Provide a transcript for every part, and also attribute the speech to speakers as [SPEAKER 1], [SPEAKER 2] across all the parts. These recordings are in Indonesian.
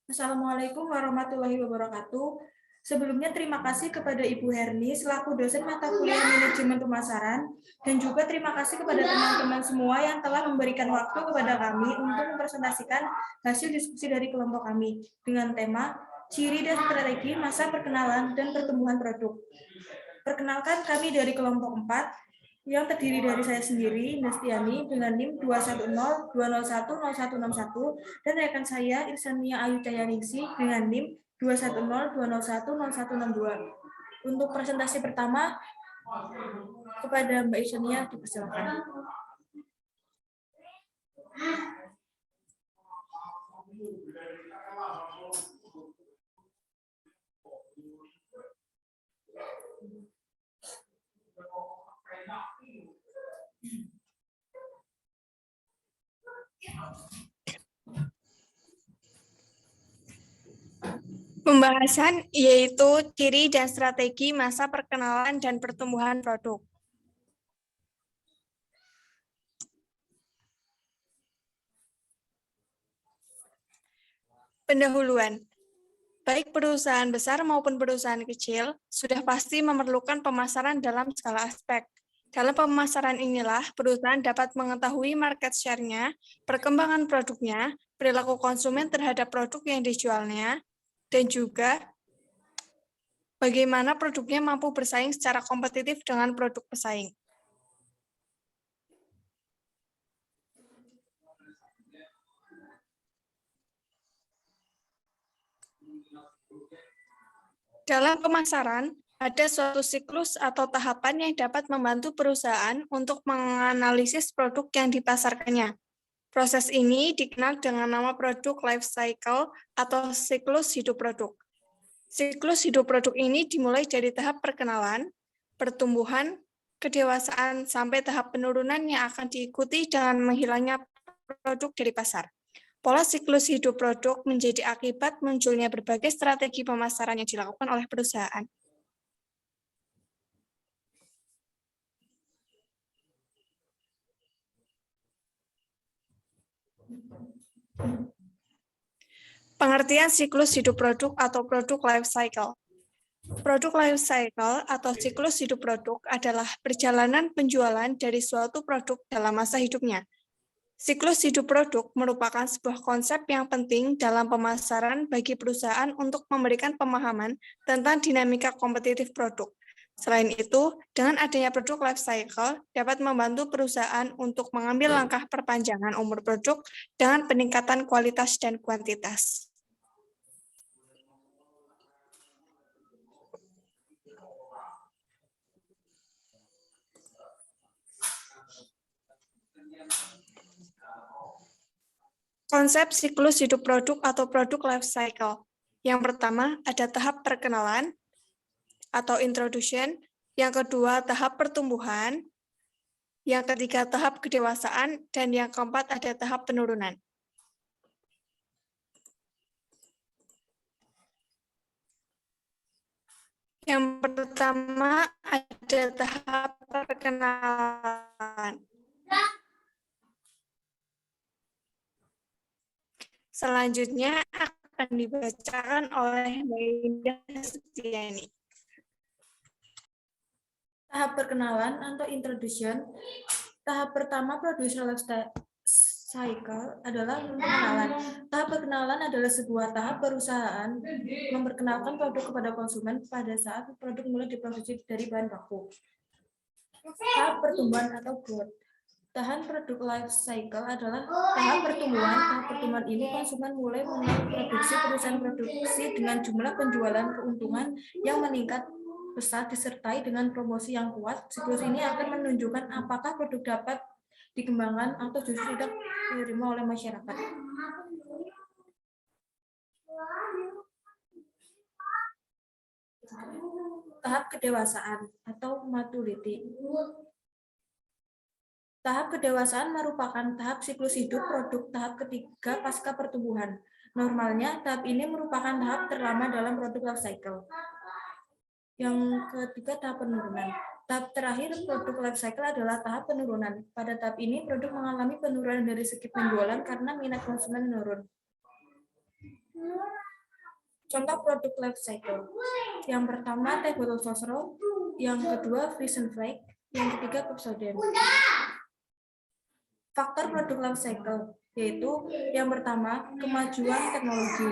[SPEAKER 1] Assalamualaikum warahmatullahi wabarakatuh. Sebelumnya terima kasih kepada Ibu Herni selaku dosen mata kuliah manajemen pemasaran dan juga terima kasih kepada teman-teman semua yang telah memberikan waktu kepada kami untuk mempresentasikan hasil diskusi dari kelompok kami dengan tema ciri dan strategi masa perkenalan dan pertumbuhan produk. Perkenalkan kami dari kelompok 4 yang terdiri dari saya sendiri, Nestiani, dengan NIM 210-201-0161, dan rekan saya, Irsania Ayu Cayaningsi, dengan NIM 210-201-0162. Untuk presentasi pertama, kepada Mbak Irsania, dipersilakan.
[SPEAKER 2] Pembahasan yaitu ciri dan strategi masa perkenalan dan pertumbuhan produk. Pendahuluan. Baik perusahaan besar maupun perusahaan kecil sudah pasti memerlukan pemasaran dalam skala aspek. Dalam pemasaran inilah perusahaan dapat mengetahui market share-nya, perkembangan produknya, perilaku konsumen terhadap produk yang dijualnya, dan juga bagaimana produknya mampu bersaing secara kompetitif dengan produk pesaing. Dalam pemasaran, ada suatu siklus atau tahapan yang dapat membantu perusahaan untuk menganalisis produk yang dipasarkannya. Proses ini dikenal dengan nama produk life cycle atau siklus hidup produk. Siklus hidup produk ini dimulai dari tahap perkenalan, pertumbuhan, kedewasaan, sampai tahap penurunan yang akan diikuti dengan menghilangnya produk dari pasar. Pola siklus hidup produk menjadi akibat munculnya berbagai strategi pemasaran yang dilakukan oleh perusahaan. Pengertian siklus hidup produk atau produk life cycle. Produk life cycle atau siklus hidup produk adalah perjalanan penjualan dari suatu produk dalam masa hidupnya. Siklus hidup produk merupakan sebuah konsep yang penting dalam pemasaran bagi perusahaan untuk memberikan pemahaman tentang dinamika kompetitif produk. Selain itu, dengan adanya produk life cycle dapat membantu perusahaan untuk mengambil langkah perpanjangan umur produk dengan peningkatan kualitas dan kuantitas. Konsep siklus hidup produk atau produk life cycle. Yang pertama, ada tahap perkenalan atau introduction. Yang kedua, tahap pertumbuhan. Yang ketiga, tahap kedewasaan. Dan yang keempat, ada tahap penurunan. Yang pertama, ada tahap perkenalan. Selanjutnya akan dibacakan oleh Mbak Indah Setiani.
[SPEAKER 1] Tahap perkenalan atau introduction. Tahap pertama producer life cycle adalah perkenalan. Tahap perkenalan adalah sebuah tahap perusahaan memperkenalkan produk kepada konsumen pada saat produk mulai diproduksi dari bahan baku. Tahap pertumbuhan atau growth. Tahap produk life cycle adalah tahap pertumbuhan. Tahap pertumbuhan ini konsumen mulai memproduksi perusahaan produksi dengan jumlah penjualan keuntungan yang meningkat besar disertai dengan promosi yang kuat. Siklus ini akan menunjukkan apakah produk dapat dikembangkan atau justru tidak diterima oleh masyarakat. Tahap kedewasaan atau maturity. Tahap kedewasaan merupakan tahap siklus hidup produk tahap ketiga pasca pertumbuhan. Normalnya, tahap ini merupakan tahap terlama dalam produk life cycle. Yang ketiga, tahap penurunan. Tahap terakhir produk life cycle adalah tahap penurunan. Pada tahap ini, produk mengalami penurunan dari segi penjualan karena minat konsumen menurun. Contoh produk life cycle. Yang pertama teh botol sosro, yang kedua Friesenfleck, yang ketiga Pepsodent. Faktor produk life cycle yaitu yang pertama kemajuan teknologi,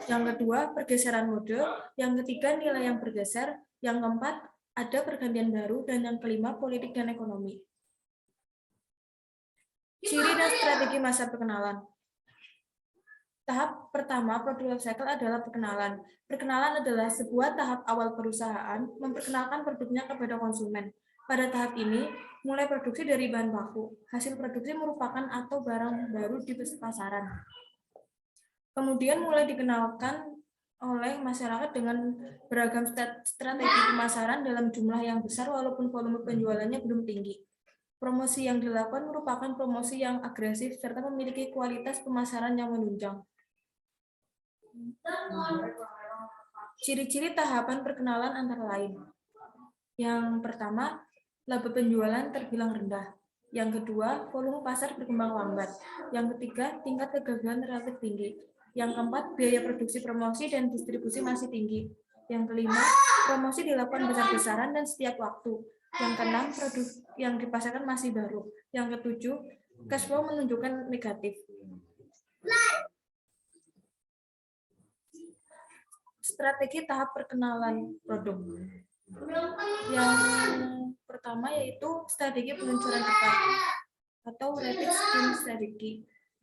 [SPEAKER 1] yang kedua pergeseran mode, yang ketiga nilai yang bergeser, yang keempat ada pergantian baru, dan yang kelima politik dan ekonomi. Ciri dan strategi masa perkenalan. Tahap pertama produk life cycle adalah perkenalan. Perkenalan adalah sebuah tahap awal perusahaan memperkenalkan produknya kepada konsumen. Pada tahap ini, mulai produksi dari bahan baku. Hasil produksi merupakan atau barang baru di pasaran. Kemudian mulai dikenalkan oleh masyarakat dengan beragam strategi pemasaran dalam jumlah yang besar walaupun volume penjualannya belum tinggi. Promosi yang dilakukan merupakan promosi yang agresif serta memiliki kualitas pemasaran yang menunjang. Ciri-ciri tahapan perkenalan antara lain. Yang pertama, laba penjualan terbilang rendah. Yang kedua, volume pasar berkembang lambat. Yang ketiga, tingkat kegagalan relatif tinggi. Yang keempat, biaya produksi promosi dan distribusi masih tinggi. Yang kelima, promosi dilakukan besar-besaran dan setiap waktu. Yang keenam, produk yang dipasarkan masih baru. Yang ketujuh, cash flow menunjukkan negatif. Strategi tahap perkenalan produk. Yang pertama yaitu strategi peluncuran cepat atau rapid skimming strategy.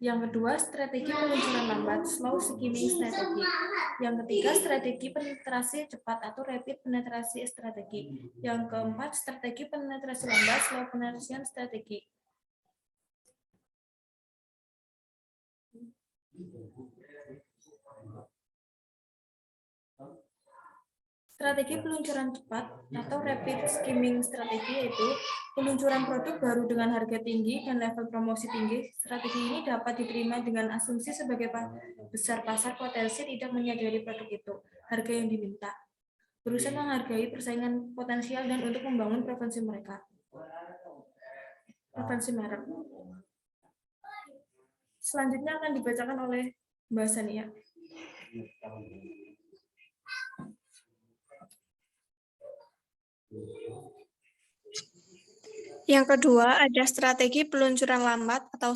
[SPEAKER 1] Yang kedua, strategi peluncuran lambat, slow skimming strategy. Yang ketiga, strategi penetrasi cepat atau rapid penetrasi strategi. Yang keempat, strategi penetrasi lambat, slow penetration strategi. Strategi peluncuran cepat atau rapid skimming strategi yaitu peluncuran produk baru dengan harga tinggi dan level promosi tinggi. Strategi ini dapat diterima dengan asumsi sebagai besar pasar potensi tidak menyadari produk itu, harga yang diminta. Berusaha menghargai persaingan potensial dan untuk membangun preferensi mereka. Preferensi merek. Selanjutnya akan dibacakan oleh Mbak Sania.
[SPEAKER 2] Yang kedua, ada strategi peluncuran lambat atau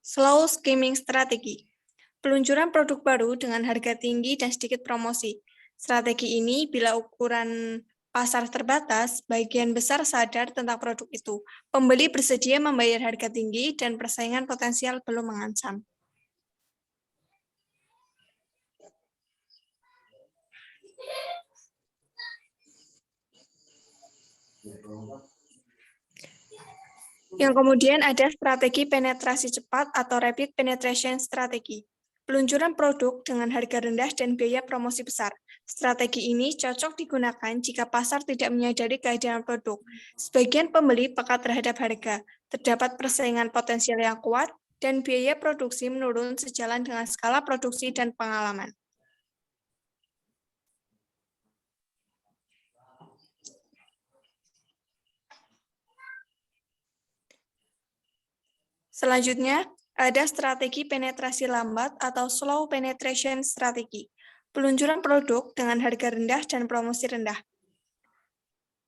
[SPEAKER 2] slow skimming strategi. Peluncuran produk baru dengan harga tinggi dan sedikit promosi. Strategi ini bila ukuran pasar terbatas, bagian besar sadar tentang produk itu. Pembeli bersedia membayar harga tinggi dan persaingan potensial belum mengancam. Yang kemudian ada strategi penetrasi cepat atau rapid penetration strategi. Peluncuran produk dengan harga rendah dan biaya promosi besar. Strategi ini cocok digunakan jika pasar tidak menyadari kehadiran produk. Sebagian pembeli peka terhadap harga, terdapat persaingan potensial yang kuat, dan biaya produksi menurun sejalan dengan skala produksi dan pengalaman. Selanjutnya, ada strategi penetrasi lambat atau slow penetration strategi. Peluncuran produk dengan harga rendah dan promosi rendah.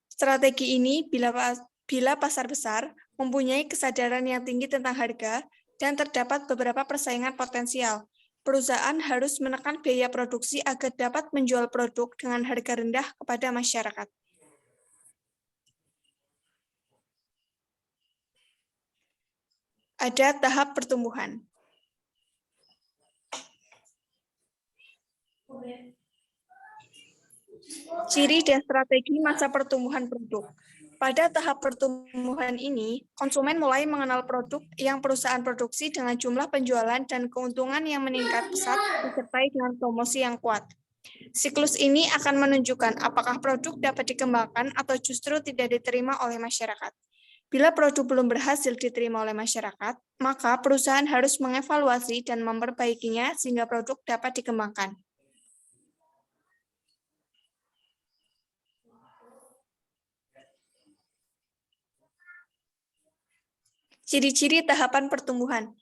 [SPEAKER 2] Strategi ini bila pasar besar mempunyai kesadaran yang tinggi tentang harga dan terdapat beberapa persaingan potensial. Perusahaan harus menekan biaya produksi agar dapat menjual produk dengan harga rendah kepada masyarakat. Ada tahap pertumbuhan. Ciri dan strategi masa pertumbuhan produk. Pada tahap pertumbuhan ini, konsumen mulai mengenal produk yang perusahaan produksi dengan jumlah penjualan dan keuntungan yang meningkat pesat disertai dengan promosi yang kuat. Siklus ini akan menunjukkan apakah produk dapat dikembangkan atau justru tidak diterima oleh masyarakat. Bila produk belum berhasil diterima oleh masyarakat, maka perusahaan harus mengevaluasi dan memperbaikinya sehingga produk dapat dikembangkan. Ciri-ciri tahapan pertumbuhan.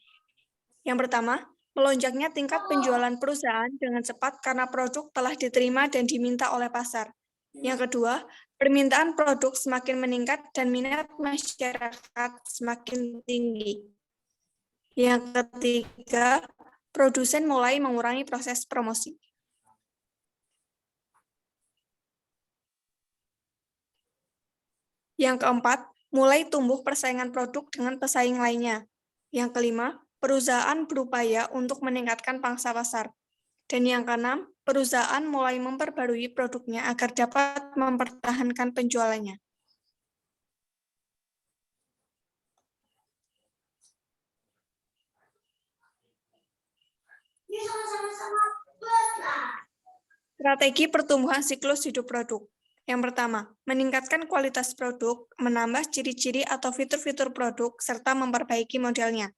[SPEAKER 2] Yang pertama, Melonjaknya tingkat penjualan perusahaan dengan cepat karena produk telah diterima dan diminta oleh pasar. Yang kedua, permintaan produk semakin meningkat dan minat masyarakat semakin tinggi. Yang ketiga, produsen mulai mengurangi proses promosi. Yang keempat, mulai tumbuh persaingan produk dengan pesaing lainnya. Yang kelima, perusahaan berupaya untuk meningkatkan pangsa pasar. Dan yang keenam, perusahaan mulai memperbarui produknya agar dapat mempertahankan penjualannya. Strategi pertumbuhan siklus hidup produk. Yang pertama, meningkatkan kualitas produk, menambah ciri-ciri atau fitur-fitur produk, serta memperbaiki modelnya.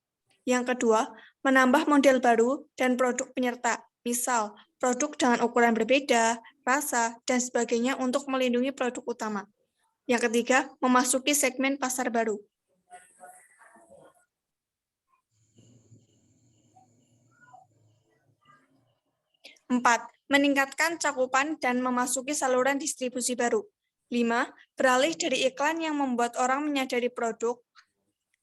[SPEAKER 2] Yang kedua, menambah model baru dan produk penyerta, misal produk dengan ukuran berbeda, rasa, dan sebagainya untuk melindungi produk utama. Yang ketiga, memasuki segmen pasar baru. Empat, meningkatkan cakupan dan memasuki saluran distribusi baru. 5. Beralih dari iklan yang membuat orang menyadari produk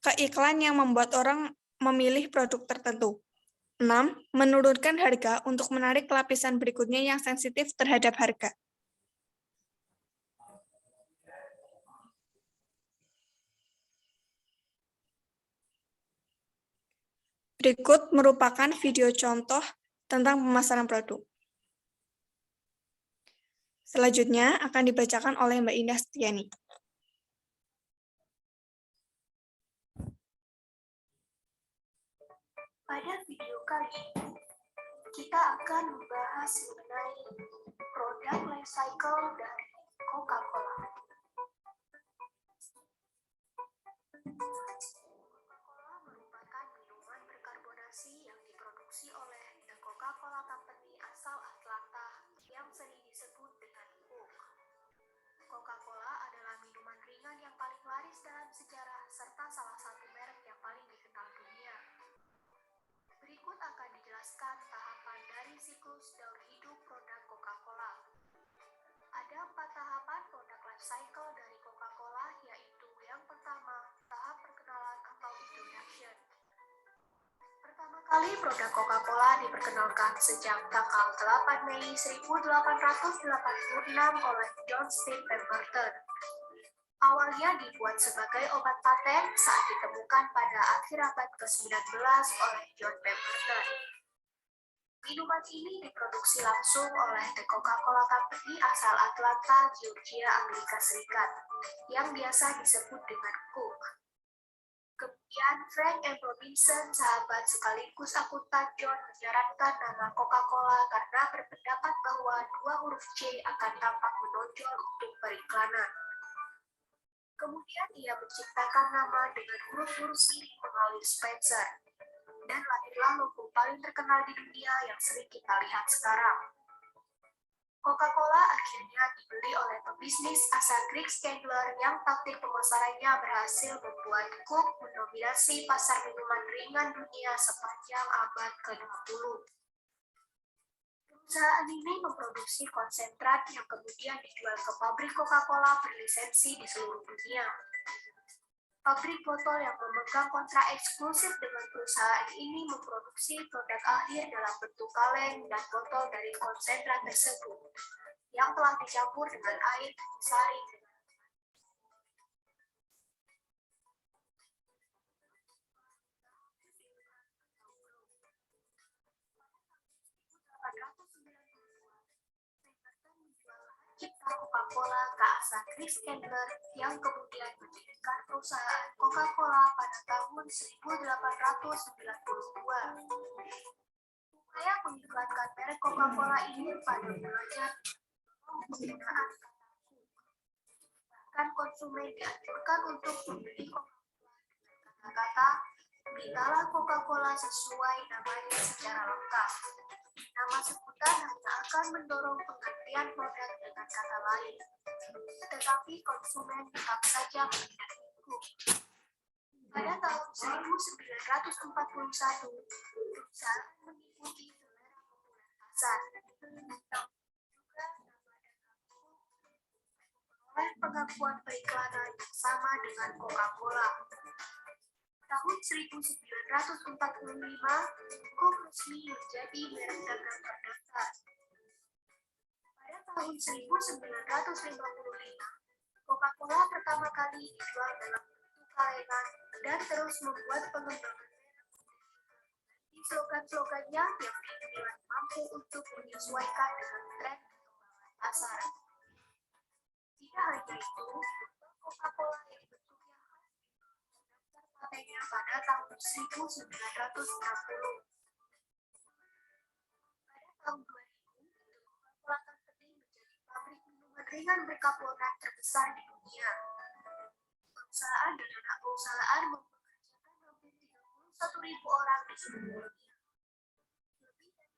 [SPEAKER 2] ke iklan yang membuat orang memilih produk tertentu. 6. Menurunkan harga untuk menarik lapisan berikutnya yang sensitif terhadap harga. Berikut merupakan video contoh tentang pemasaran produk. Selanjutnya akan dibacakan oleh Mbak Indah Setiani.
[SPEAKER 3] Pada video kali ini, kita akan membahas mengenai produk life cycle dari Coca-Cola. Coca-Cola merupakan minuman berkarbonasi yang diproduksi oleh The Coca-Cola Company asal Atlanta yang sering disebut dengan Coke. Coca-Cola adalah minuman ringan yang paling laris dalam sejarah serta salah satu merek yang paling dikenal dunia. Berikut akan dijelaskan tahapan dari siklus daur hidup produk Coca-Cola. Ada 4 tahapan produk life cycle dari Coca-Cola, yaitu yang pertama, tahap perkenalan atau introduction. Pertama kali produk Coca-Cola diperkenalkan sejak tanggal 8 Mei 1886 oleh John Stein Pemberton. Awalnya dibuat sebagai obat paten saat ditemukan pada akhir abad ke-19 oleh John Pemberton. Minuman ini diproduksi langsung oleh The Coca-Cola Company asal Atlanta, Georgia, Amerika Serikat, yang biasa disebut dengan Coke. Kemudian Frank M. Robinson, sahabat sekaligus akuntan John, menyarankan nama Coca-Cola karena berpendapat bahwa 2 huruf C akan tampak menonjol untuk periklanan. Kemudian ia menciptakan nama dengan huruf-huruf siri melalui Spencer. Dan lahirlah logo paling terkenal di dunia yang sering kita lihat sekarang. Coca-Cola akhirnya dibeli oleh pebisnis asal Greg Candler yang taktik pemasarannya berhasil membuat Coke mendominasi pasar minuman ringan dunia sepanjang abad ke-20. Perusahaan ini memproduksi konsentrat yang kemudian dijual ke pabrik Coca-Cola berlisensi di seluruh dunia. Pabrik botol yang memegang kontrak eksklusif dengan perusahaan ini memproduksi produk akhir dalam bentuk kaleng dan botol dari konsentrat tersebut, yang telah dicampur dengan air dan disaring dengan Coca-Cola ke asal Chris Candler yang kemudian mendirikan perusahaan Coca-Cola pada tahun 1892. Upaya mengiklankan merek Coca-Cola ini pada mulanya penggunaan kata Coke. Bahkan konsumen dianjurkan untuk membeli Coca-Cola dengan kata-kata "berikanlah Coca-Cola sesuai namanya secara lengkap". Nama sebutan hanya akan mendorong penggantian produk dengan kata lain. Tetapi konsumen tetap saja memilih Coke. Pada tahun 1941, perusahaan besar. Oleh pengakuan periklanan yang sama dengan Coca-Cola. Tahun 1945, Coke resmi menjadi merek dagang terdaftar. Pada tahun 1955, Coca-Cola pertama kali dijual dalam bentuk kalengan dan terus membuat pengembangan merek di slogan-slogannya yang dinilai mampu untuk menyesuaikan dengan tren perkembangan pasar. Tidak hanya itu, Coca-Cola yang bentuknya khas mendaftar patennya pada tahun 1960. Pada tahun 2000, Coca-Cola terpilih menjadi pabrik minuman ringan berkarbonat terbesar di dunia. Perusahaan dan anak perusahaan mempekerjakan hampir 31.000 orang di seluruh dunia. Lebih dari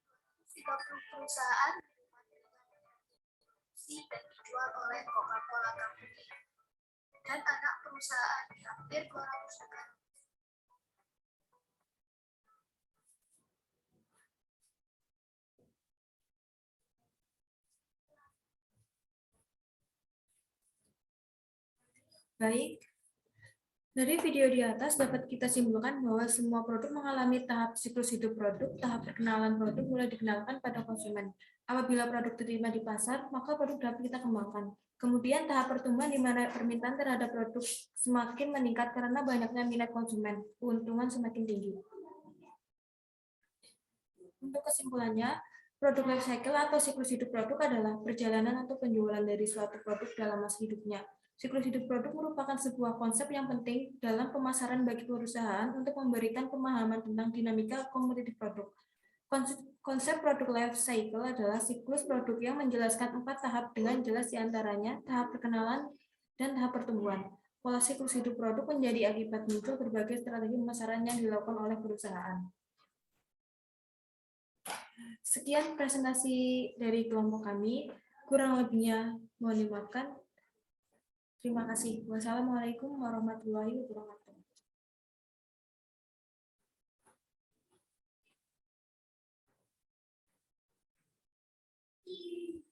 [SPEAKER 3] 230 perusahaan minuman ringan diproduksi dan dijual oleh Coca-Cola Company dan anak perusahaan di hampir 200 negara.
[SPEAKER 1] Baik, dari video di atas dapat kita simpulkan bahwa semua produk mengalami tahap siklus hidup produk. Tahap perkenalan produk mulai dikenalkan pada konsumen. Apabila produk diterima di pasar, maka produk dapat kita kembangkan. Kemudian tahap pertumbuhan di mana permintaan terhadap produk semakin meningkat karena banyaknya minat konsumen. Keuntungan semakin tinggi. Untuk kesimpulannya, produk life cycle atau siklus hidup produk adalah perjalanan atau penjualan dari suatu produk dalam masa hidupnya. Siklus hidup produk merupakan sebuah konsep yang penting dalam pemasaran bagi perusahaan untuk memberikan pemahaman tentang dinamika kompetitif produk. Konsep produk life cycle adalah siklus produk yang menjelaskan 4 tahap dengan jelas diantaranya tahap perkenalan dan tahap pertumbuhan. Pola siklus hidup produk menjadi akibat muncul berbagai strategi pemasaran yang dilakukan oleh perusahaan. Sekian presentasi dari kelompok kami. Kurang lebihnya mohon dimaafkan. Terima kasih. Wassalamualaikum warahmatullahi wabarakatuh.